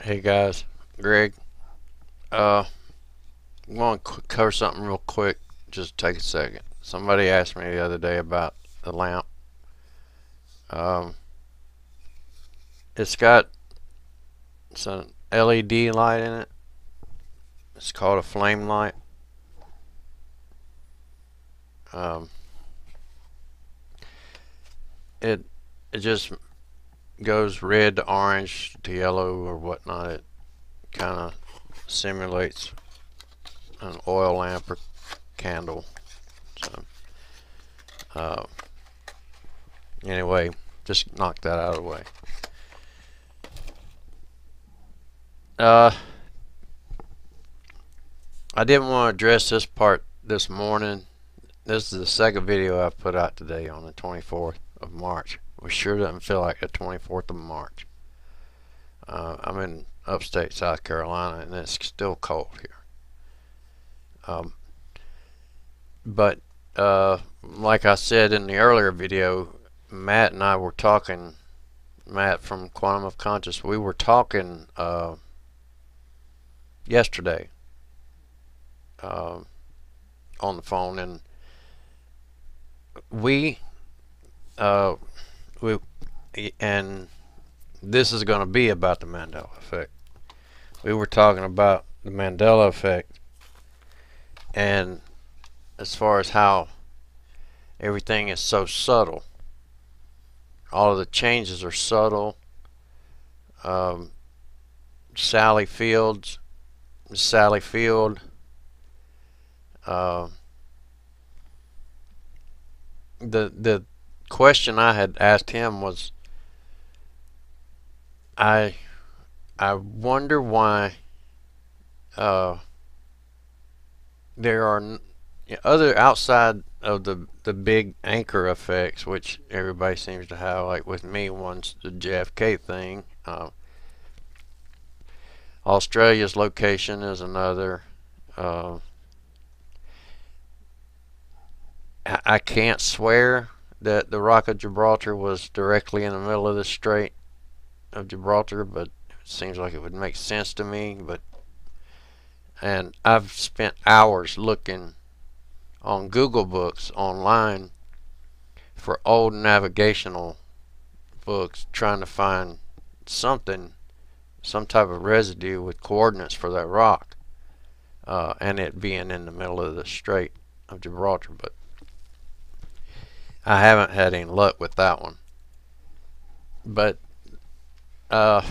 Hey guys, Greg. I want to cover something real quick. Just take a second. Somebody asked me the other day about the lamp. Um, it's got some LED light in it. It's called a flame light. Um, it it just goes red to orange to yellow or whatnot. It kind of simulates an oil lamp or candle. So uh, anyway, just knock that out of the way. Uh, I didn't want to address this part this morning. This is the second video I've put out today on the 24th of March. We sure doesn't feel like the 24th of March. I'm in upstate South Carolina and it's still cold here. But like I said in the earlier video, Matt and I were talking, Matt from Quantum of Conscious, we were talking yesterday on the phone, and we uh, we and this is going to be about the Mandela effect. We were talking about the Mandela effect, and as far as how everything is so subtle, all of the changes are subtle. Um, Sally Fields, Sally Field. Uh, the question I had asked him was, I wonder why there are other outside of the big anchor effects, which everybody seems to have. Like with me, one's the JFK thing. Australia's location is another. Uh, I can't swear that the Rock of Gibraltar was directly in the middle of the Strait of Gibraltar, but it seems like it would make sense to me. And I've spent hours looking on Google Books online for old navigational books, trying to find something, some type of residue with coordinates for that rock, and it being in the middle of the Strait of Gibraltar. But I haven't had any luck with that one. But uh,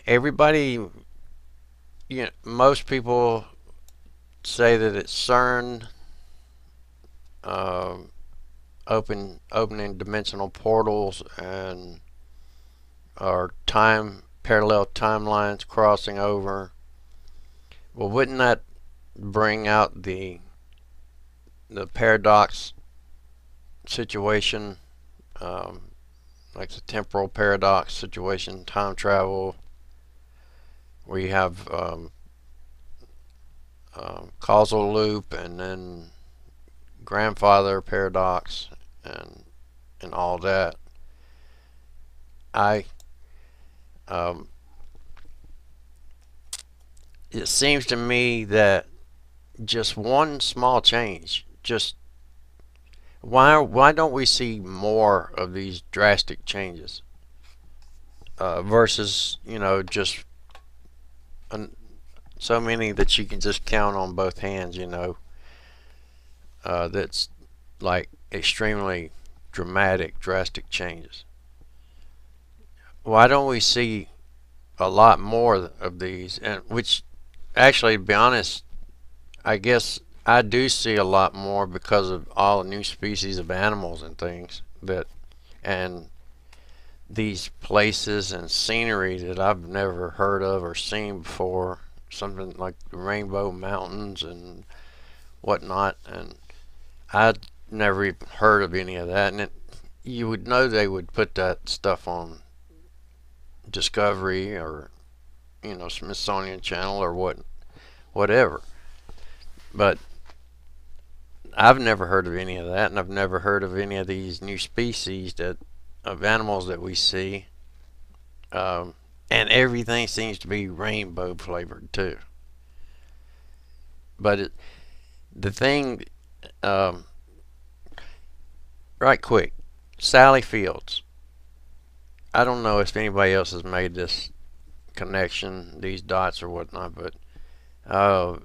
everybody, most people say that it's CERN, uh, opening dimensional portals, and our parallel timelines crossing over. Well, wouldn't that bring out the paradox situation, like the temporal paradox situation, time travel? We have causal loop, and then grandfather paradox, and all that. I It seems to me that just one small change, just why don't we see more of these drastic changes, versus just so many that you can just count on both hands, that's like extremely dramatic, drastic changes. Why don't we see a lot more of these? And which, actually, to be honest, I guess I do see a lot more because of all the new species of animals and things and these places and scenery that I've never heard of or seen before. Something like the Rainbow Mountains and whatnot, and I'd never even heard of any of that. And you would know they would put that stuff on Discovery or Smithsonian Channel or whatever. But I've never heard of any of that, and I've never heard of any of these new species that of animals that we see, um, and everything seems to be rainbow flavored too. But the thing, um, right quick, Sally Fields. I don't know if anybody else has made this connection, these dots or whatnot, but uh,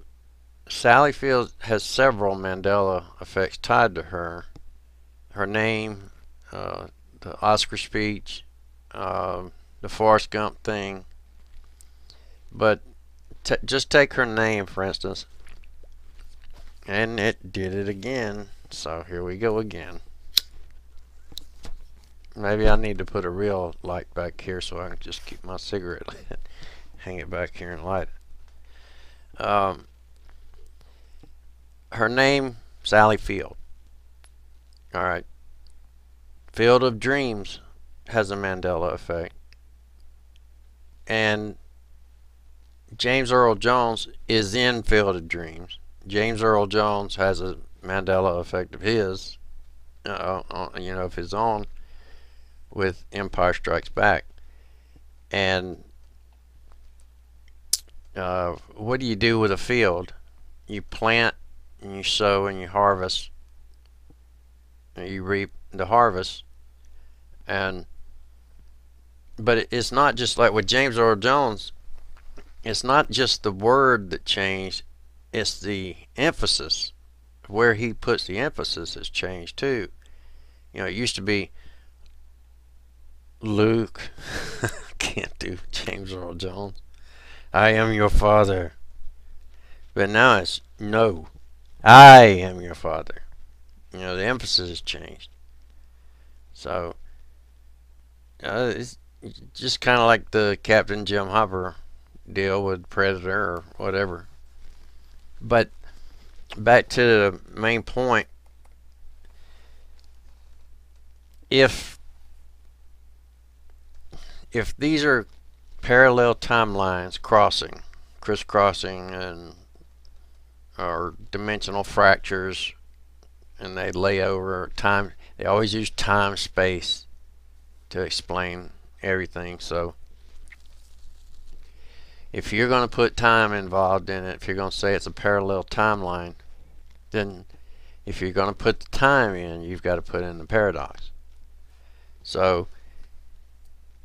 Sally Fields has several Mandela effects tied to her. Her name, uh, the Oscar speech, uh, the Forrest Gump thing. But just take her name, for instance, and it did it again. So here we go again. Maybe I need to put a real light back here so I can just keep my cigarette lit. Hang it back here and light it. Her name, Sally Field. All right. Field of Dreams has a Mandela effect. And James Earl Jones is in Field of Dreams. James Earl Jones has a Mandela effect of his, of his own, with Empire Strikes Back. And what do you do with a field? You plant and you sow and you harvest, and you reap the harvest. And but it's not just like with James Earl Jones. It's not just the word that changed, it's the emphasis. Where he puts the emphasis has changed too. It used to be Luke. Can't do James Earl Jones. I am your father. But now it's no. I am your father. The emphasis has changed. So it's just kind of like the Captain Jim Hopper deal with Predator or whatever. But back to the main point. If these are parallel timelines crisscrossing, and or dimensional fractures, and they lay over time, they always use time space to explain everything. So if you're going to put time involved in it, if you're going to say it's a parallel timeline, then if you're going to put the time in, you've got to put in the paradox. So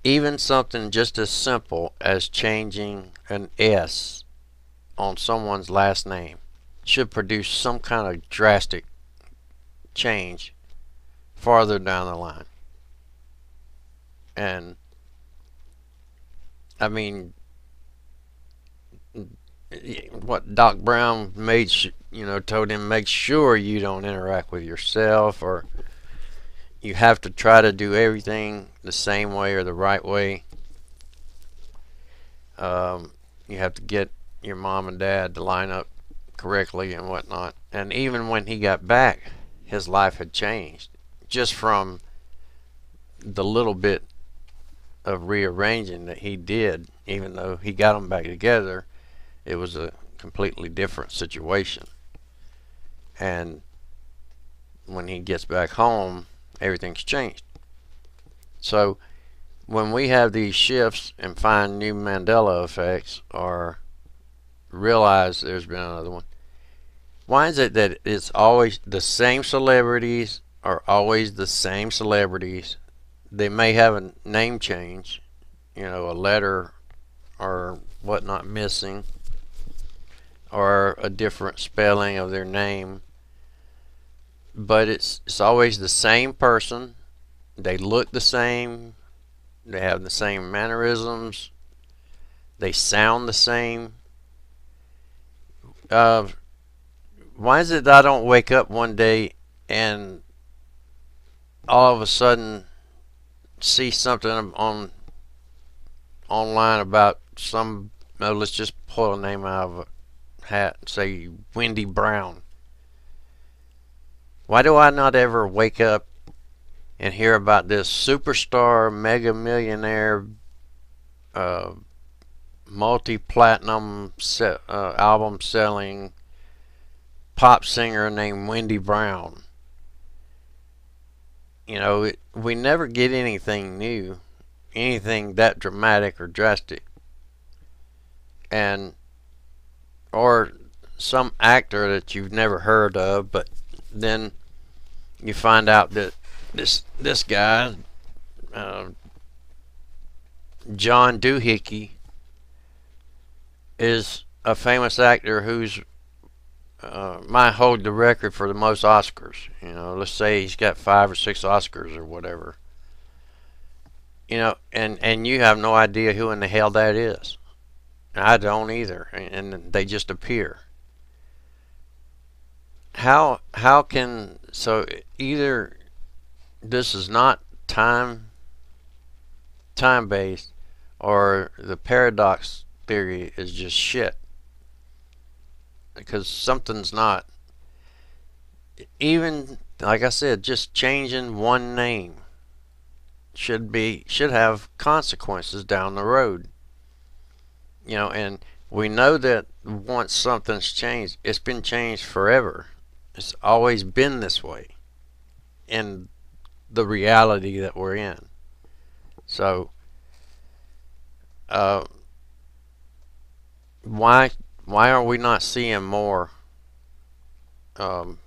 even something just as simple as changing an S on someone's last name should produce some kind of drastic change farther down the line. And I mean, what Doc Brown told him, make sure you don't interact with yourself, or you have to try to do everything the same way or the right way. You have to get your mom and dad to line up correctly and whatnot. And even when he got back, his life had changed just from the little bit of rearranging that he did. Even though he got them back together, it was a completely different situation. And when he gets back home, everything's changed. So when we have these shifts and find new Mandela effects, or realize there's been another one, why is it that it's always the same celebrities are always the same celebrities? They may have a name change, a letter or whatnot missing, or a different spelling of their name, but it's always the same person. They look the same, they have the same mannerisms, they sound the same. Why is it that I don't wake up one day and all of a sudden see something online about let's just pull a name out of a hat, say Wendy Brown. Why do I not ever wake up and hear about this superstar, mega millionaire, multi-platinum album selling pop singer named Wendy Brown? we never get anything new, anything that dramatic or drastic, and or some actor that you've never heard of, but then you find out that this guy, uh, John Doohickey, is a famous actor who's might hold the record for the most Oscars. Let's say he's got 5 or 6 Oscars or whatever. And you have no idea who in the hell that is. I don't either, and they just appear. How can so either this is not time based, or the paradox theory is just shit, because something's not. Even like I said, just changing one name should have consequences down the road. And we know that once something's changed, it's been changed forever. It's always been this way in the reality that we're in. So uh, why are we not seeing more um,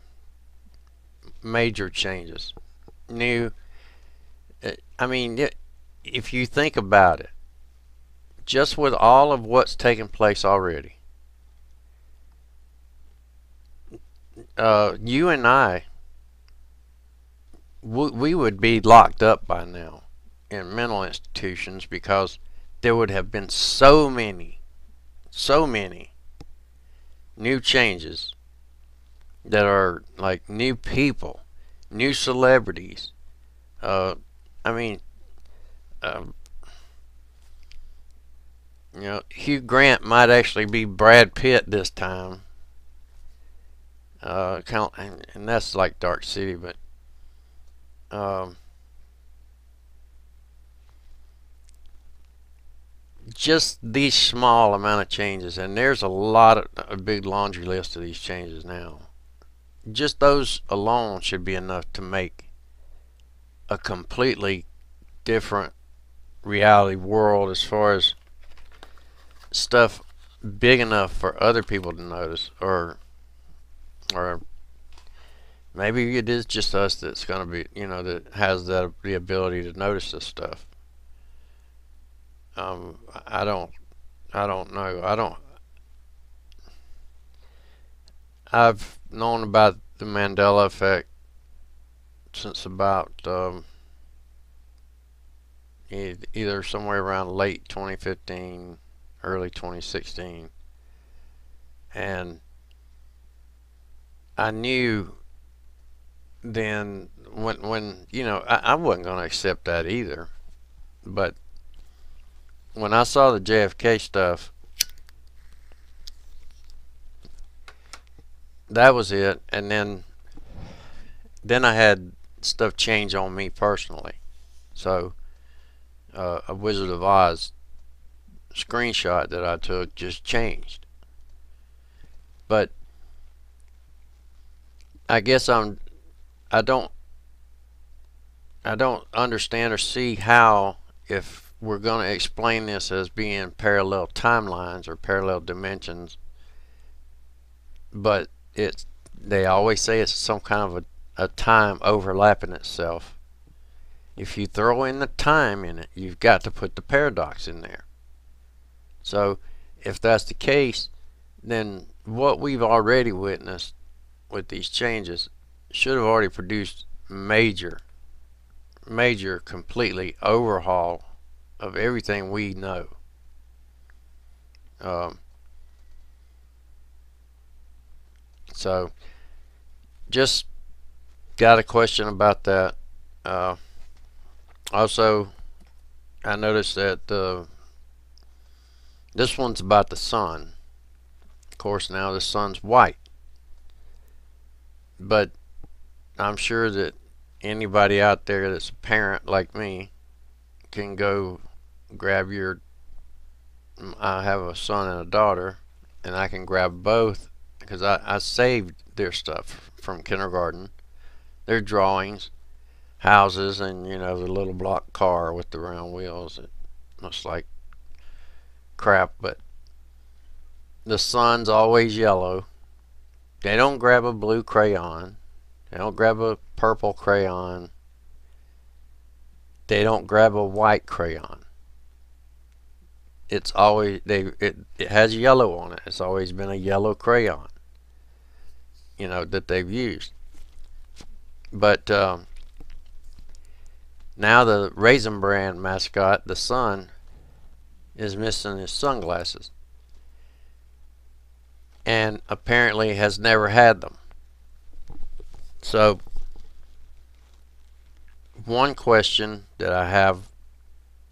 major changes? New. I mean, if you think about it, just with all of what's taken place already, you and I, we would be locked up by now in mental institutions, because there would have been so many new changes that are like new people, new celebrities. Uh, I mean, um, Hugh Grant might actually be Brad Pitt this time. And that's like Dark City, but um, just these small amount of changes, and there's a big laundry list of these changes now. Just those alone should be enough to make a completely different reality world, as far as stuff big enough for other people to notice, or maybe it is just us that's going to be, that has the ability to notice this stuff. Um, I don't, I don't know. I've known about the Mandela effect since about either somewhere around late 2015, early 2016, and I knew then when I wasn't going to accept that either. But when I saw the JFK stuff, that was it. And then I had stuff change on me personally. So a Wizard of Oz screenshot that I took just changed. But I guess I don't I don't understand or see how, if we're going to explain this as being parallel timelines or parallel dimensions, but they always say it's some kind of a time overlapping itself. If you throw in the time in it, you've got to put the paradox in there. So if that's the case, then what we've already witnessed with these changes should have already produced major completely overhaul of everything we know. Um, so just got a question about that. Also, I noticed that this one's about the sun. Of course, now the sun's white, but I'm sure that anybody out there that's a parent like me can go grab your. I have a son and a daughter, and I can grab both because I saved their stuff from kindergarten, their drawings. houses, and you know, the little block car with the round wheels. It looks like crap, but the sun's always yellow. They don't grab a blue crayon. They don't grab a purple crayon. They don't grab a white crayon. It's always it has yellow on it. It's always been a yellow crayon, you know, that they've used. But now the Raisin Bran mascot, the sun, is missing his sunglasses, and apparently has never had them. So one question that I have,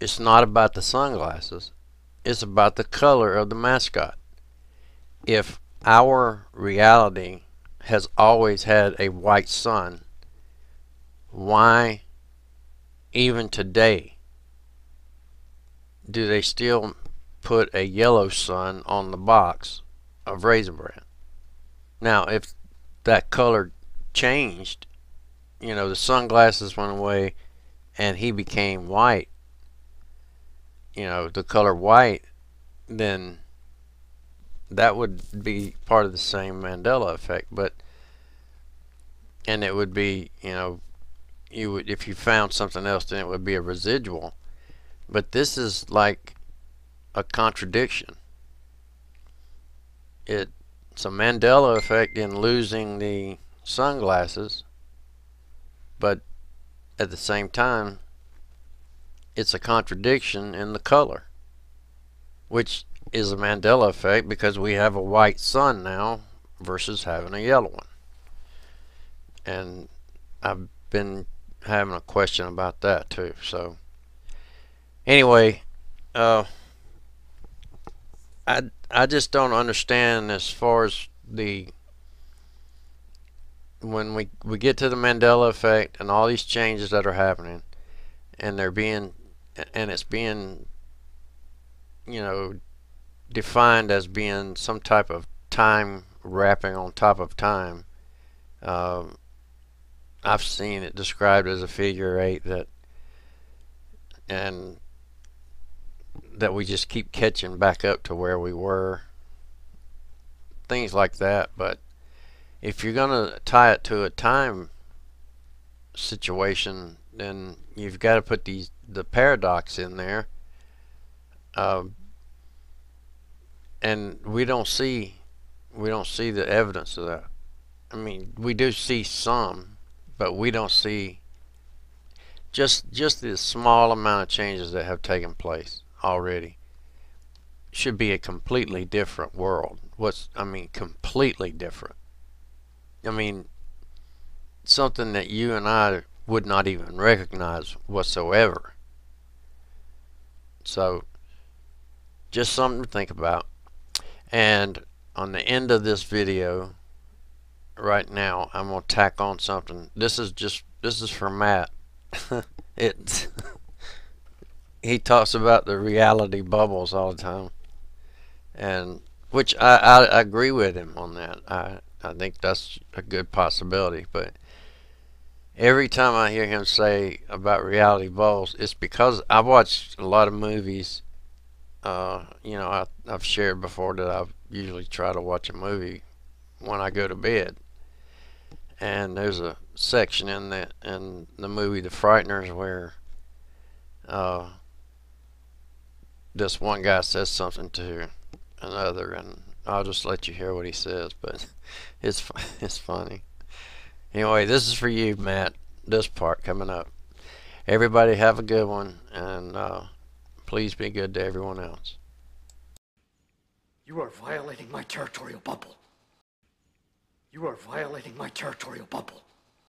it's not about the sunglasses, it's about the color of the mascot. If our reality has always had a white sun, why even today do they still put a yellow sun on the box of Raisin Bran? Now, if that color changed, you know, the sunglasses went away and he became white, you know, the color white, then that would be part of the same Mandela effect. But and it would be, you know, you would, if you found something else, then it would be a residual. But this is like a contradiction. It's a Mandela effect in losing the sunglasses, but at the same time, it's a contradiction in the color, which is a Mandela effect because we have a white sun now versus having a yellow one. And I've been having a question about that too. So anyway, I just don't understand as far as the when we get to the Mandela effect and all these changes that are happening, and it's being, you know, defined as being some type of time wrapping on top of time. I've seen it described as a figure eight, and that we just keep catching back up to where we were, things like that. But if you're gonna tie it to a time situation, then you've got to put the paradox in there, and we don't see the evidence of that. I mean, we do see some, but we don't see just the small amount of changes that have taken place already. Should be a completely different world. I mean, completely different. I mean, something that you and I would not even recognize whatsoever. So, just something to think about. And on the end of this video, right now, I'm gonna tack on something. This is for Matt. It's he talks about the reality bubbles all the time, and which I agree with him on that. I think that's a good possibility. But every time I hear him say about reality bubbles, it's because I watched a lot of movies. You know, I've shared before that I usually try to watch a movie when I go to bed, and there's a section in the movie The Frighteners where this one guy says something to another, and I'll just let you hear what he says, but it's funny. Anyway, this is for you, Matt. This part coming up. Everybody have a good one, and please be good to everyone else. You are violating my territorial bubble. You are violating my territorial bubble.